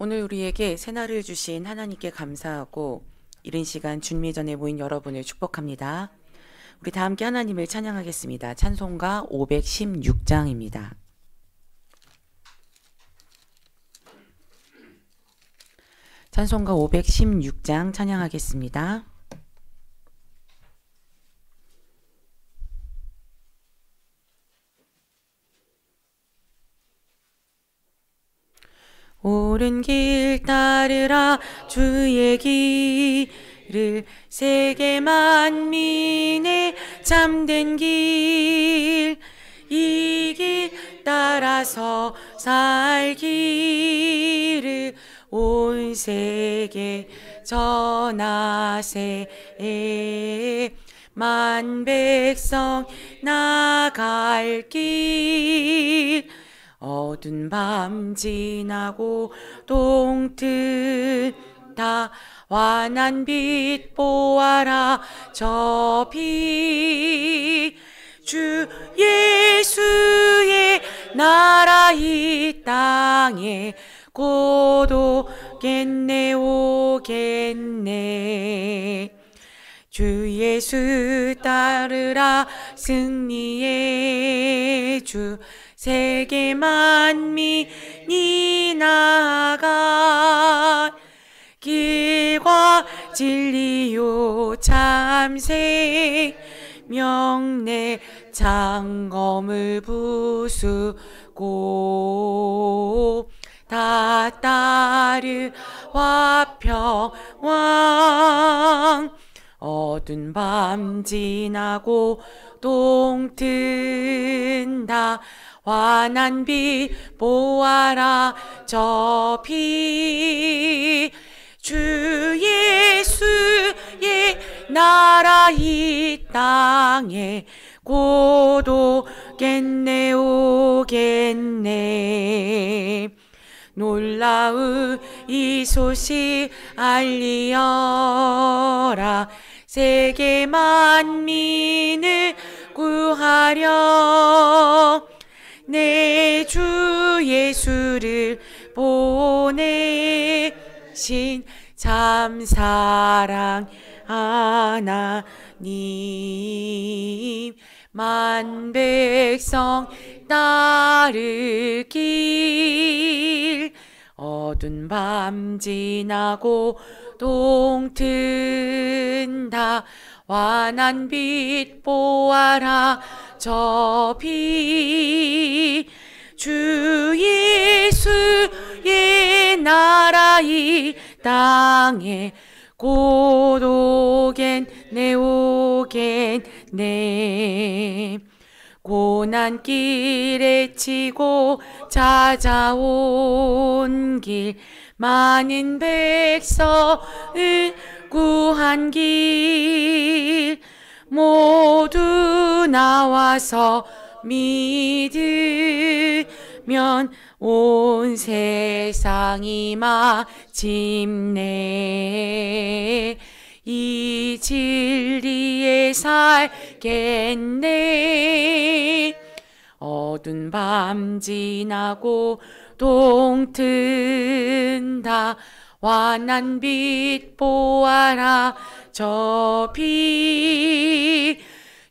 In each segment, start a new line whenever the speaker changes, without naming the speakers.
오늘 우리에게 새날을 주신 하나님께 감사하고 이른 시간 준미 전에 모인 여러분을 축복합니다. 우리 다 함께 하나님을 찬양하겠습니다. 찬송가 516장입니다. 찬송가 516장 찬양하겠습니다. 옳은 길 따르라 주의 길을 세계 만민의 참된 길 이 길 따라서 살기를 온 세계 전하세 만 백성 나갈 길 어두운 밤 지나고 동트 다 환한 빛 보아라 저 빛 주 예수의 나라 이 땅에 곧 오겠네 오겠네 주 예수 따르라 승리의 주 세계 만민이 나아가 길과 진리요 참생 명내 장검을 부수고 다 따르와 평왕 어두운 밤 지나고 동튼다 환한 빛 보아라 저 빛 주 예수의 나라 이 땅에 곧 오겠네 오겠네 놀라운 이 소식 알리어라 세계 만민을 구하려 내 주 예수를 보내신 참사랑 하나님 만 백성 따를 길 어두운 밤 지나고 동튼다 환한 빛 보아라 저 빛 주 예수의 나라 이 땅에 곧 오겠네 오겠네 고난 길에 치고 찾아온 길 많은 백성을 구한 길 모두 나와서 믿으면 온 세상이 마침내 이 진리에 살겠네 어두운 밤 지나고 동튼다 환한 빛 보아라 저 빛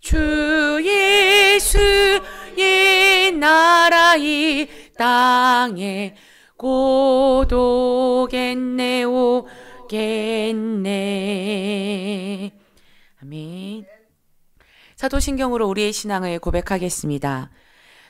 주 예수의 나라 이 땅에 곧 오겠네 오겠네 아멘. 사도신경으로 우리의 신앙을 고백하겠습니다.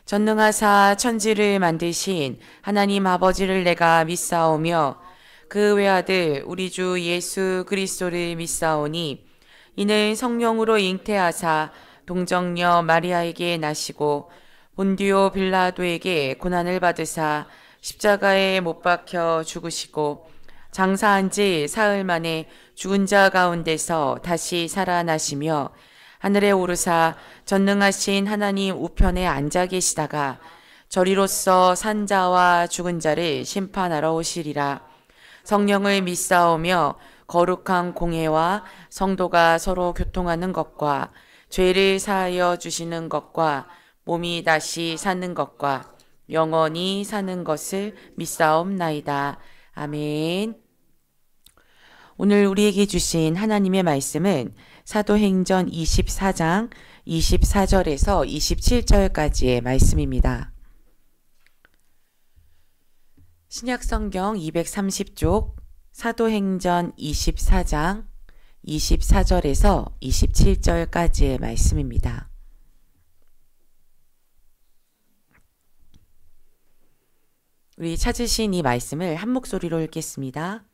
전능하사 천지를 만드신 하나님 아버지를 내가 믿사오며 그 외아들 우리 주 예수 그리스도를 믿사오니 이는 성령으로 잉태하사 동정녀 마리아에게 나시고 본디오 빌라도에게 고난을 받으사 십자가에 못 박혀 죽으시고 장사한 지 사흘 만에 죽은 자 가운데서 다시 살아나시며 하늘에 오르사 전능하신 하나님 우편에 앉아 계시다가 저리로서 산 자와 죽은 자를 심판하러 오시리라. 성령을 믿사오며 거룩한 공회와 성도가 서로 교통하는 것과 죄를 사하여 주시는 것과 몸이 다시 사는 것과 영원히 사는 것을 믿사옵나이다. 아멘. 오늘 우리에게 주신 하나님의 말씀은 사도행전 24장 24절에서 27절까지의 말씀입니다. 신약성경 230쪽 사도행전 24장 24절에서 27절까지의 말씀입니다. 우리 찾으신 이 말씀을 한 목소리로 읽겠습니다.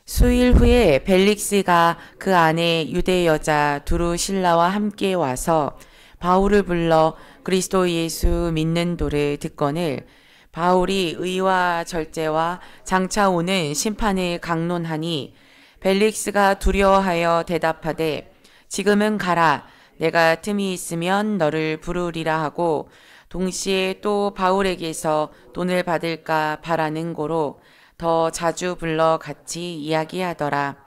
수일 후에 벨릭스가 그 안에 유대 여자 두루실라와 함께 와서 바울을 불러 그리스도 예수 믿는 도를 듣거늘 바울이 의와 절제와 장차 오는 심판을 강론하니 벨릭스가 두려워하여 대답하되 지금은 가라 내가 틈이 있으면 너를 부르리라 하고 동시에 또 바울에게서 돈을 받을까 바라는 고로 더 자주 불러 같이 이야기하더라.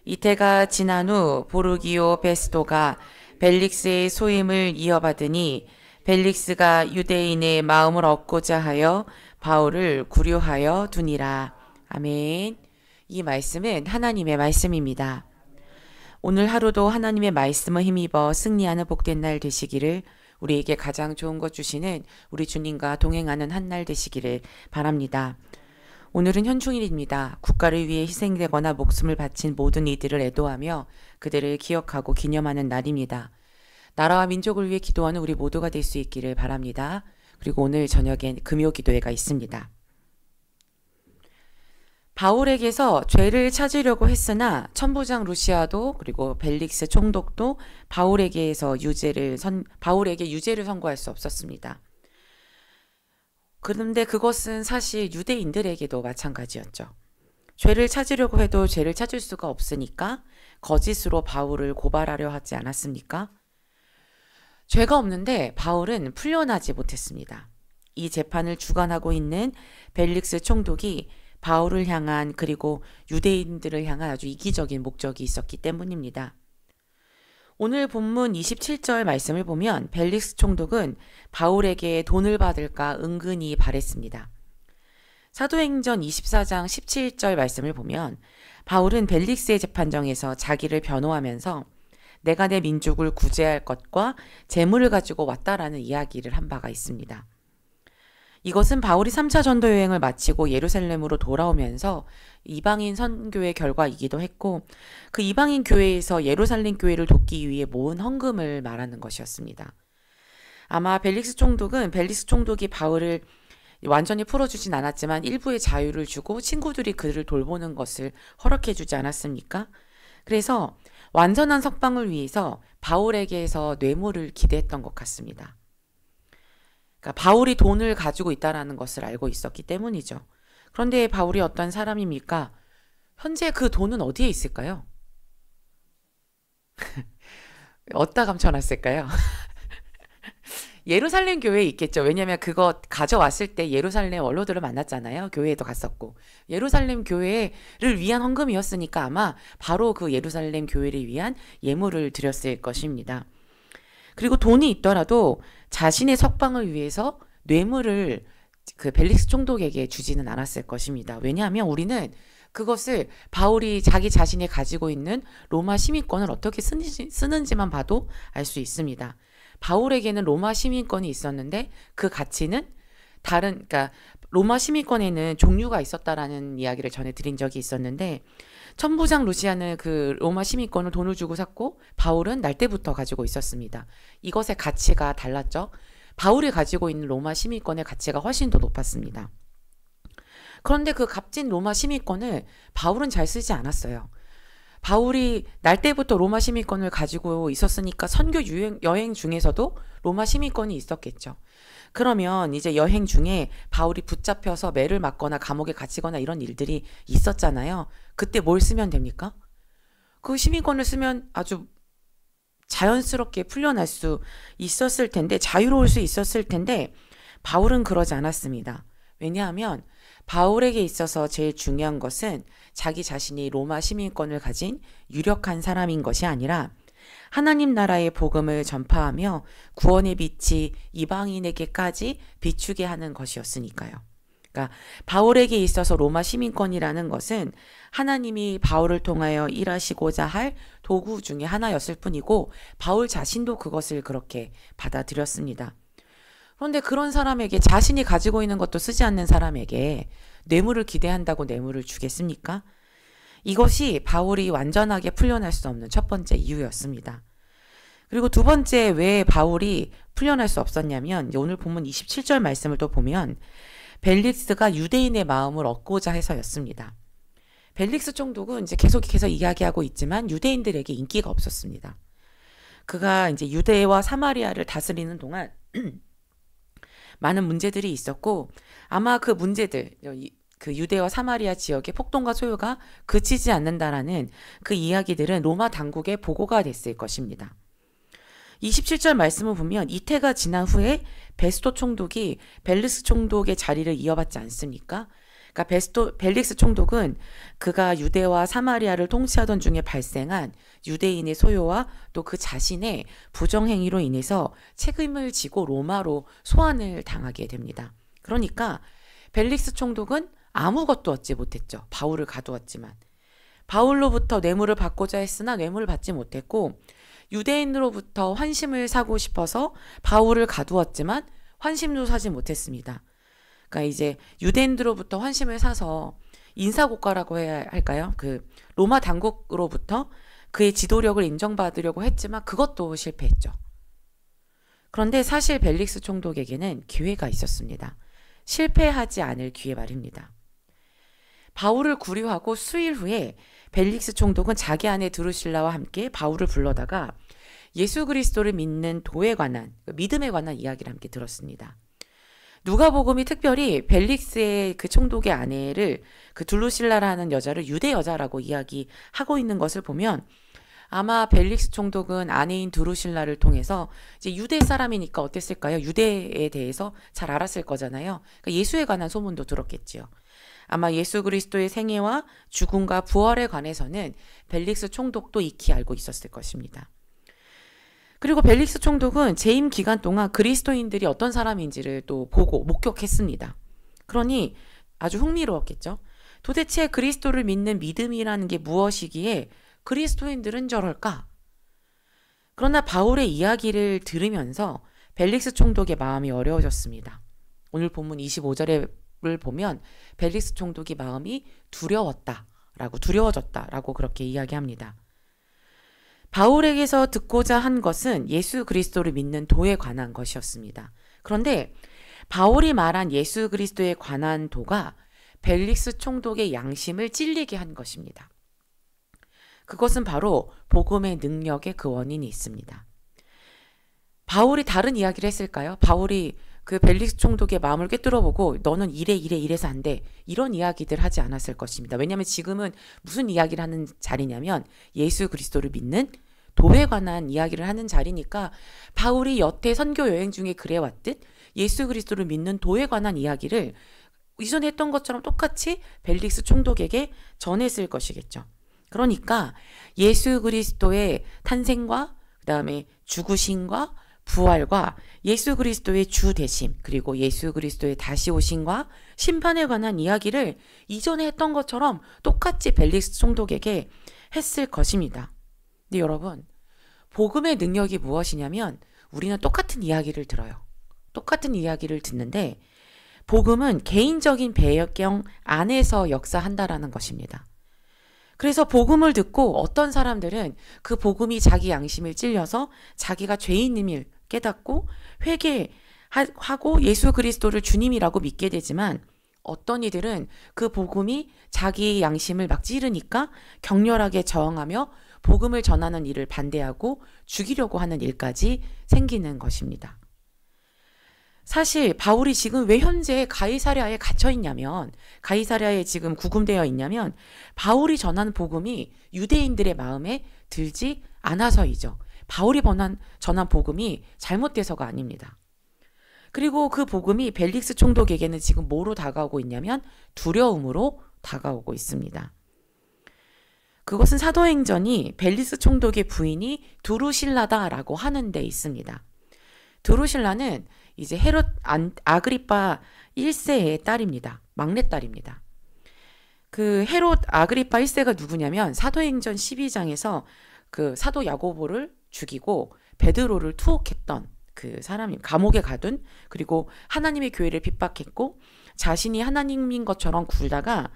이태가 지난 후 보르기오 베스도가 벨릭스의 소임을 이어받으니 벨릭스가 유대인의 마음을 얻고자 하여 바울을 구류하여 두니라. 아멘. 이 말씀은 하나님의 말씀입니다. 오늘 하루도 하나님의 말씀을 힘입어 승리하는 복된 날 되시기를, 우리에게 가장 좋은 것 주시는 우리 주님과 동행하는 한 날 되시기를 바랍니다. 오늘은 현충일입니다. 국가를 위해 희생되거나 목숨을 바친 모든 이들을 애도하며 그들을 기억하고 기념하는 날입니다. 나라와 민족을 위해 기도하는 우리 모두가 될 수 있기를 바랍니다. 그리고 오늘 저녁엔 금요 기도회가 있습니다. 바울에게서 죄를 찾으려고 했으나 천부장 루시아도 그리고 벨릭스 총독도 바울에게 유죄를 선고할 수 없었습니다. 그런데 그것은 사실 유대인들에게도 마찬가지였죠. 죄를 찾으려고 해도 죄를 찾을 수가 없으니까 거짓으로 바울을 고발하려 하지 않았습니까? 죄가 없는데 바울은 풀려나지 못했습니다. 이 재판을 주관하고 있는 벨릭스 총독이 바울을 향한 그리고 유대인들을 향한 아주 이기적인 목적이 있었기 때문입니다. 오늘 본문 27절 말씀을 보면 벨릭스 총독은 바울에게 돈을 받을까 은근히 바랬습니다. 사도행전 24장 17절 말씀을 보면 바울은 벨릭스의 재판정에서 자기를 변호하면서 내가 내 민족을 구제할 것과 재물을 가지고 왔다라는 이야기를 한 바가 있습니다. 이것은 바울이 3차 전도 여행을 마치고 예루살렘으로 돌아오면서 이방인 선교의 결과이기도 했고 그 이방인 교회에서 예루살렘 교회를 돕기 위해 모은 헌금을 말하는 것이었습니다. 아마 벨릭스 총독이 바울을 완전히 풀어주진 않았지만 일부의 자유를 주고 친구들이 그를 돌보는 것을 허락해주지 않았습니까? 그래서 완전한 석방을 위해서 바울에게서 뇌물을 기대했던 것 같습니다. 그러니까 바울이 돈을 가지고 있다는 것을 알고 있었기 때문이죠. 그런데 바울이 어떤 사람입니까? 현재 그 돈은 어디에 있을까요? 어디다 감춰놨을까요? 예루살렘 교회에 있겠죠. 왜냐하면 그거 가져왔을 때 예루살렘 원로들을 만났잖아요. 교회에도 갔었고. 예루살렘 교회를 위한 헌금이었으니까 아마 바로 그 예루살렘 교회를 위한 예물을 드렸을 것입니다. 그리고 돈이 있더라도 자신의 석방을 위해서 뇌물을 그 벨릭스 총독에게 주지는 않았을 것입니다. 왜냐하면 우리는 그것을 바울이 자기 자신이 가지고 있는 로마 시민권을 어떻게 쓰는지만 봐도 알 수 있습니다. 바울에게는 로마 시민권이 있었는데 그 가치는 그러니까 로마 시민권에는 종류가 있었다라는 이야기를 전에 드린 적이 있었는데 천부장 루시아는 그 로마 시민권을 돈을 주고 샀고 바울은 날 때부터 가지고 있었습니다. 이것의 가치가 달랐죠. 바울이 가지고 있는 로마 시민권의 가치가 훨씬 더 높았습니다. 그런데 그 값진 로마 시민권을 바울은 잘 쓰지 않았어요. 바울이 날 때부터 로마 시민권을 가지고 있었으니까 선교 여행 중에서도 로마 시민권이 있었겠죠. 그러면 이제 여행 중에 바울이 붙잡혀서 매를 맞거나 감옥에 갇히거나 이런 일들이 있었잖아요. 그때 뭘 쓰면 됩니까? 그 시민권을 쓰면 아주 자연스럽게 풀려날 수 있었을 텐데, 자유로울 수 있었을 텐데 바울은 그러지 않았습니다. 왜냐하면 바울에게 있어서 제일 중요한 것은 자기 자신이 로마 시민권을 가진 유력한 사람인 것이 아니라 하나님 나라의 복음을 전파하며 구원의 빛이 이방인에게까지 비추게 하는 것이었으니까요. 그러니까 바울에게 있어서 로마 시민권이라는 것은 하나님이 바울을 통하여 일하시고자 할 도구 중에 하나였을 뿐이고 바울 자신도 그것을 그렇게 받아들였습니다. 그런데 그런 사람에게 자신이 가지고 있는 것도 쓰지 않는 사람에게 뇌물을 기대한다고 뇌물을 주겠습니까? 이것이 바울이 완전하게 풀려날 수 없는 첫 번째 이유였습니다. 그리고 두 번째 왜 바울이 풀려날 수 없었냐면 오늘 본문 27절 말씀을 또 보면 벨릭스가 유대인의 마음을 얻고자 해서였습니다. 벨릭스 총독은 이제 계속해서 이야기하고 있지만 유대인들에게 인기가 없었습니다. 그가 이제 유대와 사마리아를 다스리는 동안 많은 문제들이 있었고 아마 그 문제들, 그 유대와 사마리아 지역의 폭동과 소요가 그치지 않는다라는 그 이야기들은 로마 당국에 보고가 됐을 것입니다. 27절 말씀을 보면 이태가 지난 후에 베스토 총독이 벨릭스 총독의 자리를 이어받지 않습니까? 그러니까 벨릭스 총독은 그가 유대와 사마리아를 통치하던 중에 발생한 유대인의 소요와 또 그 자신의 부정행위로 인해서 책임을 지고 로마로 소환을 당하게 됩니다. 그러니까 벨릭스 총독은 아무것도 얻지 못했죠. 바울을 가두었지만. 바울로부터 뇌물을 받고자 했으나 뇌물을 받지 못했고 유대인으로부터 환심을 사고 싶어서 바울을 가두었지만 환심도 사지 못했습니다. 그러니까 이제 유대인들로부터 환심을 사서 인사고과라고 해야 할까요? 그 로마 당국으로부터 그의 지도력을 인정받으려고 했지만 그것도 실패했죠. 그런데 사실 벨릭스 총독에게는 기회가 있었습니다. 실패하지 않을 기회 말입니다. 바울을 구류하고 수일 후에 벨릭스 총독은 자기 아내 드루실라와 함께 바울을 불러다가 예수 그리스도를 믿는 도에 관한, 믿음에 관한 이야기를 함께 들었습니다. 누가복음이 특별히 벨릭스의 그 총독의 아내를 그 둘루실라라는 여자를 유대 여자라고 이야기하고 있는 것을 보면 아마 벨릭스 총독은 아내인 드루실라를 통해서 이제 유대 사람이니까 어땠을까요? 유대에 대해서 잘 알았을 거잖아요. 그러니까 예수에 관한 소문도 들었겠지요. 아마 예수 그리스도의 생애와 죽음과 부활에 관해서는 벨릭스 총독도 익히 알고 있었을 것입니다. 그리고 벨릭스 총독은 재임 기간 동안 그리스도인들이 어떤 사람인지를 또 보고 목격했습니다. 그러니 아주 흥미로웠겠죠. 도대체 그리스도를 믿는 믿음이라는 게 무엇이기에 그리스도인들은 저럴까? 그러나 바울의 이야기를 들으면서 벨릭스 총독의 마음이 어려워졌습니다. 오늘 본문 25절을 보면 벨릭스 총독의 마음이 두려워졌다라고 그렇게 이야기합니다. 바울에게서 듣고자 한 것은 예수 그리스도를 믿는 도에 관한 것이었습니다. 그런데 바울이 말한 예수 그리스도에 관한 도가 벨릭스 총독의 양심을 찔리게 한 것입니다. 그것은 바로 복음의 능력에 그 원인이 있습니다. 바울이 다른 이야기를 했을까요? 바울이 그 벨릭스 총독의 마음을 꿰뚫어보고 너는 이래서 안 돼. 이런 이야기들 하지 않았을 것입니다. 왜냐하면 지금은 무슨 이야기를 하는 자리냐면 예수 그리스도를 믿는 도에 관한 이야기를 하는 자리니까 바울이 여태 선교 여행 중에 그래왔듯 예수 그리스도를 믿는 도에 관한 이야기를 이전에 했던 것처럼 똑같이 벨릭스 총독에게 전했을 것이겠죠. 그러니까 예수 그리스도의 탄생과 그다음에 죽으심과 부활과 예수 그리스도의 주 되심 그리고 예수 그리스도의 다시 오심과 심판에 관한 이야기를 이전에 했던 것처럼 똑같이 벨릭스 총독에게 했을 것입니다. 근데 여러분, 복음의 능력이 무엇이냐면 우리는 똑같은 이야기를 들어요. 똑같은 이야기를 듣는데 복음은 개인적인 배경 안에서 역사한다라는 것입니다. 그래서 복음을 듣고 어떤 사람들은 그 복음이 자기 양심을 찔려서 자기가 죄인임을 깨닫고 회개하고 예수 그리스도를 주님이라고 믿게 되지만 어떤 이들은 그 복음이 자기 양심을 막 찌르니까 격렬하게 저항하며 복음을 전하는 일을 반대하고 죽이려고 하는 일까지 생기는 것입니다. 사실 바울이 지금 왜 현재 가이사랴에 갇혀 있냐면 가이사랴에 지금 구금되어 있냐면 바울이 전한 복음이 유대인들의 마음에 들지 않아서이죠. 바울이 전한 복음이 잘못돼서가 아닙니다. 그리고 그 복음이 벨릭스 총독에게는 지금 뭐로 다가오고 있냐면 두려움으로 다가오고 있습니다. 그것은 사도행전이 벨릭스 총독의 부인이 두루실라다라고 하는 데 있습니다. 드루실라는 이제 헤롯 아그리파 1세의 딸입니다. 막내딸입니다. 그 헤롯 아그리파 1세가 누구냐면 사도행전 12장에서 그 사도 야고보를 죽이고 베드로를 투옥했던 그 사람이 감옥에 가둔, 그리고 하나님의 교회를 핍박했고 자신이 하나님인 것처럼 굴다가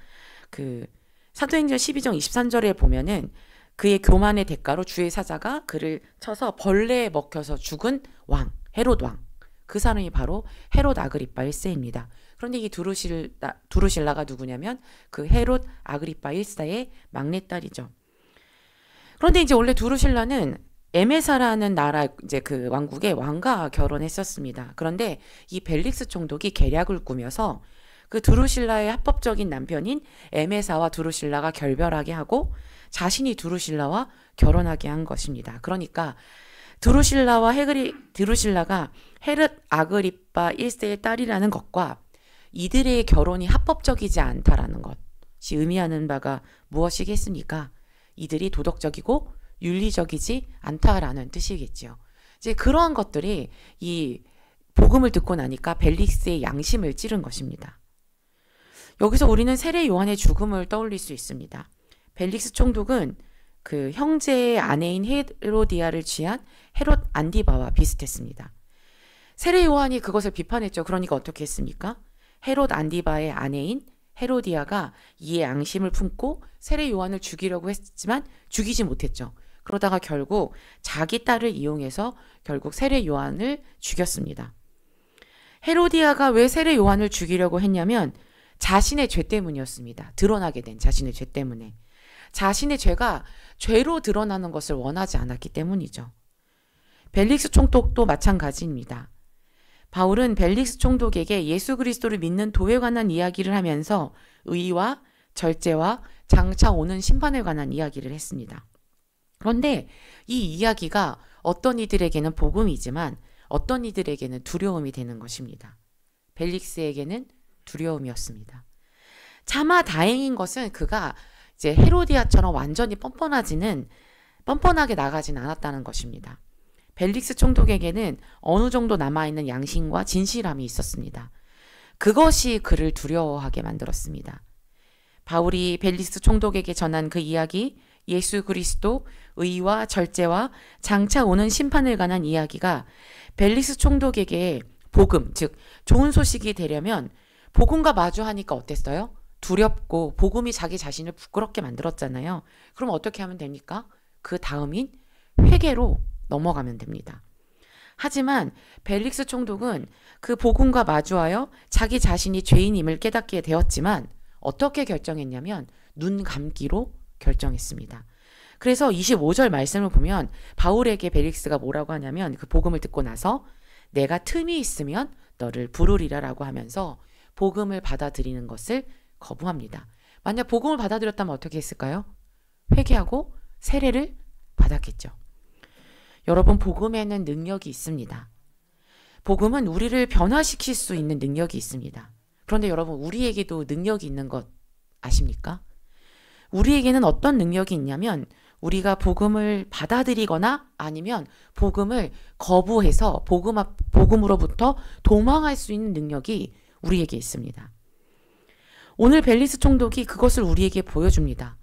그 사도행전 12장 23절에 보면은 그의 교만의 대가로 주의 사자가 그를 쳐서 벌레에 먹혀서 죽은 왕, 헤롯 왕. 그 사람이 바로 헤롯 아그리파 1세입니다. 그런데 이 두루실라가 누구냐면 그 헤롯 아그리파 1세의 막내딸이죠. 그런데 이제 원래 두루실라는 에메사라는 나라 이제 그 왕국의 왕과 결혼했었습니다. 그런데 이 벨릭스 총독이 계략을 꾸며서 그 두루실라의 합법적인 남편인 에메사와 두루실라가 결별하게 하고 자신이 두루실라와 결혼하게 한 것입니다. 그러니까 두루실라가 헤롯 아그리파 1세의 딸이라는 것과 이들의 결혼이 합법적이지 않다라는 것이 의미하는 바가 무엇이겠습니까? 이들이 도덕적이고 윤리적이지 않다라는 뜻이겠죠. 이제 그러한 것들이 이 복음을 듣고 나니까 벨릭스의 양심을 찌른 것입니다. 여기서 우리는 세례 요한의 죽음을 떠올릴 수 있습니다. 벨릭스 총독은 그 형제의 아내인 헤로디아를 취한 헤롯 안디바와 비슷했습니다. 세례 요한이 그것을 비판했죠. 그러니까 어떻게 했습니까? 헤롯 안디바의 아내인 헤로디아가 이에 양심을 품고 세례 요한을 죽이려고 했지만 죽이지 못했죠. 그러다가 결국 자기 딸을 이용해서 결국 세례 요한을 죽였습니다. 헤로디아가 왜 세례 요한을 죽이려고 했냐면 자신의 죄 때문이었습니다. 드러나게 된 자신의 죄 때문에. 자신의 죄가 죄로 드러나는 것을 원하지 않았기 때문이죠. 벨릭스 총독도 마찬가지입니다. 바울은 벨릭스 총독에게 예수 그리스도를 믿는 도에 관한 이야기를 하면서 의와 절제와 장차 오는 심판에 관한 이야기를 했습니다. 그런데 이 이야기가 어떤 이들에게는 복음이지만 어떤 이들에게는 두려움이 되는 것입니다. 벨릭스에게는 두려움이었습니다. 차마 다행인 것은 그가 이제 헤로디아처럼 완전히 뻔뻔하게 나가진 않았다는 것입니다. 벨릭스 총독에게는 어느 정도 남아있는 양심과 진실함이 있었습니다. 그것이 그를 두려워하게 만들었습니다. 바울이 벨릭스 총독에게 전한 그 이야기, 예수 그리스도, 의와 절제와 장차 오는 심판을 관한 이야기가 벨릭스 총독에게 복음, 즉 좋은 소식이 되려면 복음과 마주하니까 어땠어요? 두렵고 복음이 자기 자신을 부끄럽게 만들었잖아요. 그럼 어떻게 하면 됩니까? 그 다음인 회개로 넘어가면 됩니다. 하지만 벨릭스 총독은 그 복음과 마주하여 자기 자신이 죄인임을 깨닫게 되었지만 어떻게 결정했냐면 눈 감기로 결정했습니다. 그래서 25절 말씀을 보면 바울에게 벨릭스가 뭐라고 하냐면 그 복음을 듣고 나서 내가 틈이 있으면 너를 부르리라 라고 하면서 복음을 받아들이는 것을 거부합니다. 만약 복음을 받아들였다면 어떻게 했을까요? 회개하고 세례를 받았겠죠. 여러분, 복음에는 능력이 있습니다. 복음은 우리를 변화시킬 수 있는 능력이 있습니다. 그런데 여러분, 우리에게도 능력이 있는 것 아십니까? 우리에게는 어떤 능력이 있냐면 우리가 복음을 받아들이거나 아니면 복음을 거부해서 복음으로부터 도망할 수 있는 능력이 우리에게 있습니다. 오늘 벨릭스 총독이 그것을 우리에게 보여줍니다.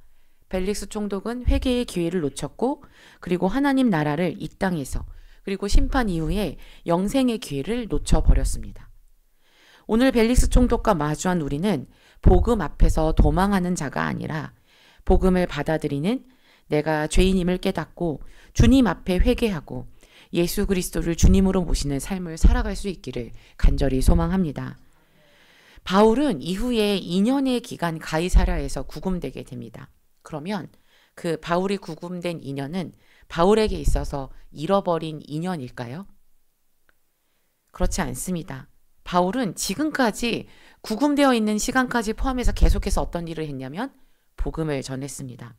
벨릭스 총독은 회개의 기회를 놓쳤고 그리고 하나님 나라를 이 땅에서 그리고 심판 이후에 영생의 기회를 놓쳐버렸습니다. 오늘 벨릭스 총독과 마주한 우리는 복음 앞에서 도망하는 자가 아니라 복음을 받아들이는 내가 죄인임을 깨닫고 주님 앞에 회개하고 예수 그리스도를 주님으로 모시는 삶을 살아갈 수 있기를 간절히 소망합니다. 바울은 이후에 2년의 기간 가이사랴에서 구금되게 됩니다. 그러면 그 바울이 구금된 2년은 바울에게 있어서 잃어버린 2년일까요? 그렇지 않습니다. 바울은 지금까지 구금되어 있는 시간까지 포함해서 계속해서 어떤 일을 했냐면 복음을 전했습니다.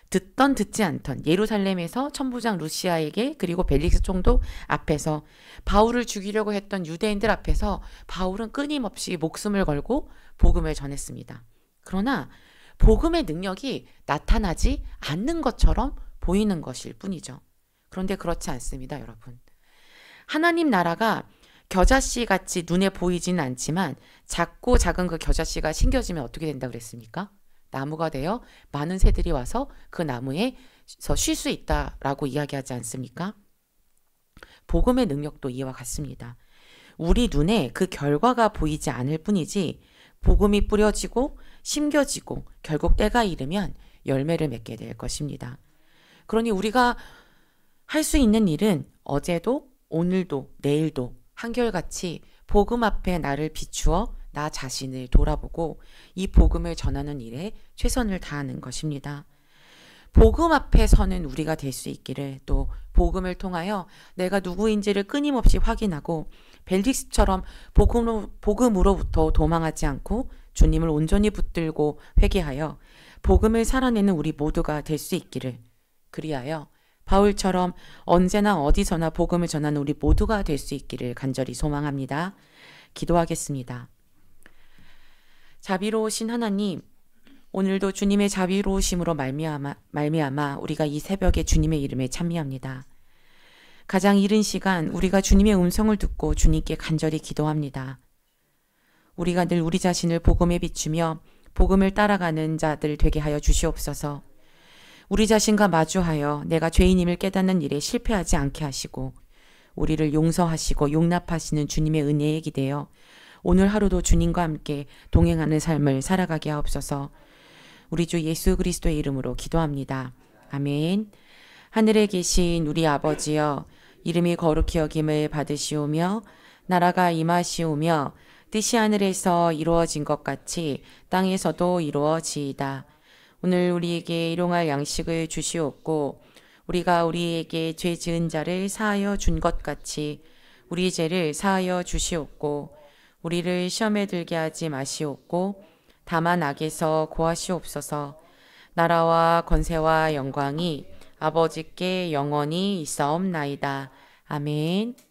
듣던 듣지 않던 예루살렘에서 천부장 루시아에게 그리고 벨릭스 총독 앞에서 바울을 죽이려고 했던 유대인들 앞에서 바울은 끊임없이 목숨을 걸고 복음을 전했습니다. 그러나 복음의 능력이 나타나지 않는 것처럼 보이는 것일 뿐이죠. 그런데 그렇지 않습니다, 여러분. 하나님 나라가 겨자씨 같이 눈에 보이지는 않지만 작고 작은 그 겨자씨가 심겨지면 어떻게 된다 그랬습니까? 나무가 되어 많은 새들이 와서 그 나무에서 쉴 수 있다라고 이야기하지 않습니까? 복음의 능력도 이와 같습니다. 우리 눈에 그 결과가 보이지 않을 뿐이지 복음이 뿌려지고 심겨지고 결국 때가 이르면 열매를 맺게 될 것입니다. 그러니 우리가 할 수 있는 일은 어제도 오늘도 내일도 한결같이 복음 앞에 나를 비추어 나 자신을 돌아보고 이 복음을 전하는 일에 최선을 다하는 것입니다. 복음 앞에 서는 우리가 될 수 있기를, 또 복음을 통하여 내가 누구인지를 끊임없이 확인하고 벨릭스처럼 복음으로부터 도망하지 않고 주님을 온전히 붙들고 회개하여 복음을 살아내는 우리 모두가 될 수 있기를, 그리하여 바울처럼 언제나 어디서나 복음을 전하는 우리 모두가 될 수 있기를 간절히 소망합니다. 기도하겠습니다. 자비로우신 하나님, 오늘도 주님의 자비로우심으로 말미암아 우리가 이 새벽에 주님의 이름에 찬미합니다. 가장 이른 시간 우리가 주님의 음성을 듣고 주님께 간절히 기도합니다. 우리가 늘 우리 자신을 복음에 비추며 복음을 따라가는 자들 되게 하여 주시옵소서. 우리 자신과 마주하여 내가 죄인임을 깨닫는 일에 실패하지 않게 하시고 우리를 용서하시고 용납하시는 주님의 은혜에 기대어 오늘 하루도 주님과 함께 동행하는 삶을 살아가게 하옵소서. 우리 주 예수 그리스도의 이름으로 기도합니다. 아멘. 하늘에 계신 우리 아버지여, 이름이 거룩히 여김을 받으시오며 나라가 임하시오며 뜻이 하늘에서 이루어진 것 같이 땅에서도 이루어지이다. 오늘 우리에게 일용할 양식을 주시옵고 우리가 우리에게 죄 지은 자를 사하여 준 것 같이 우리 죄를 사하여 주시옵고 우리를 시험에 들게 하지 마시옵고 다만 악에서 구하시옵소서. 나라와 권세와 영광이 아버지께 영원히 있사옵나이다. 아멘.